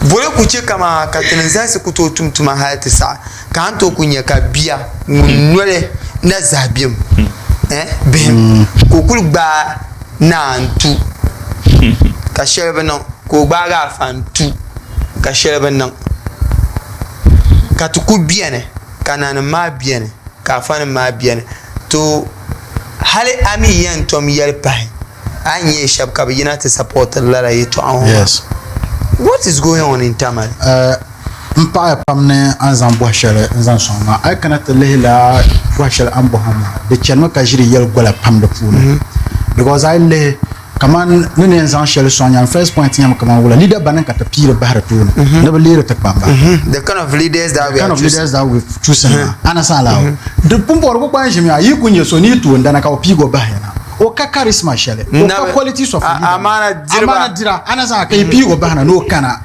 Vole kuche kama katenenza kuto tumtuma hayati sa kanto kunya ka bia nwele na zabiem bem kokul gba na antu ka shelbe no ko gba ga fantu ka shelbe no ka tuku biene kanana ma biene ka fana ma biene to hali ami yan tom yel pai anye shab ka bina to support la yeto an. Yes. What is going on in Tamale? Mpa pamne anzan bohshere anzan soma ay kanata lehla bohshere an bohama de chenma ka jiri yel gola pam de pula because I le kaman nene anzan shele sonya first point nyam kaman wala leader banan ka tapire bahra tuna ne ba leader takpamba the kind of leaders that we choosing ana sala de pumbo ko kwa njimi yi kunye so ni tu ndana ka opigo bahena o ka charisma shele o ka qualities of amana dira ana sa ka pigo bahna no kana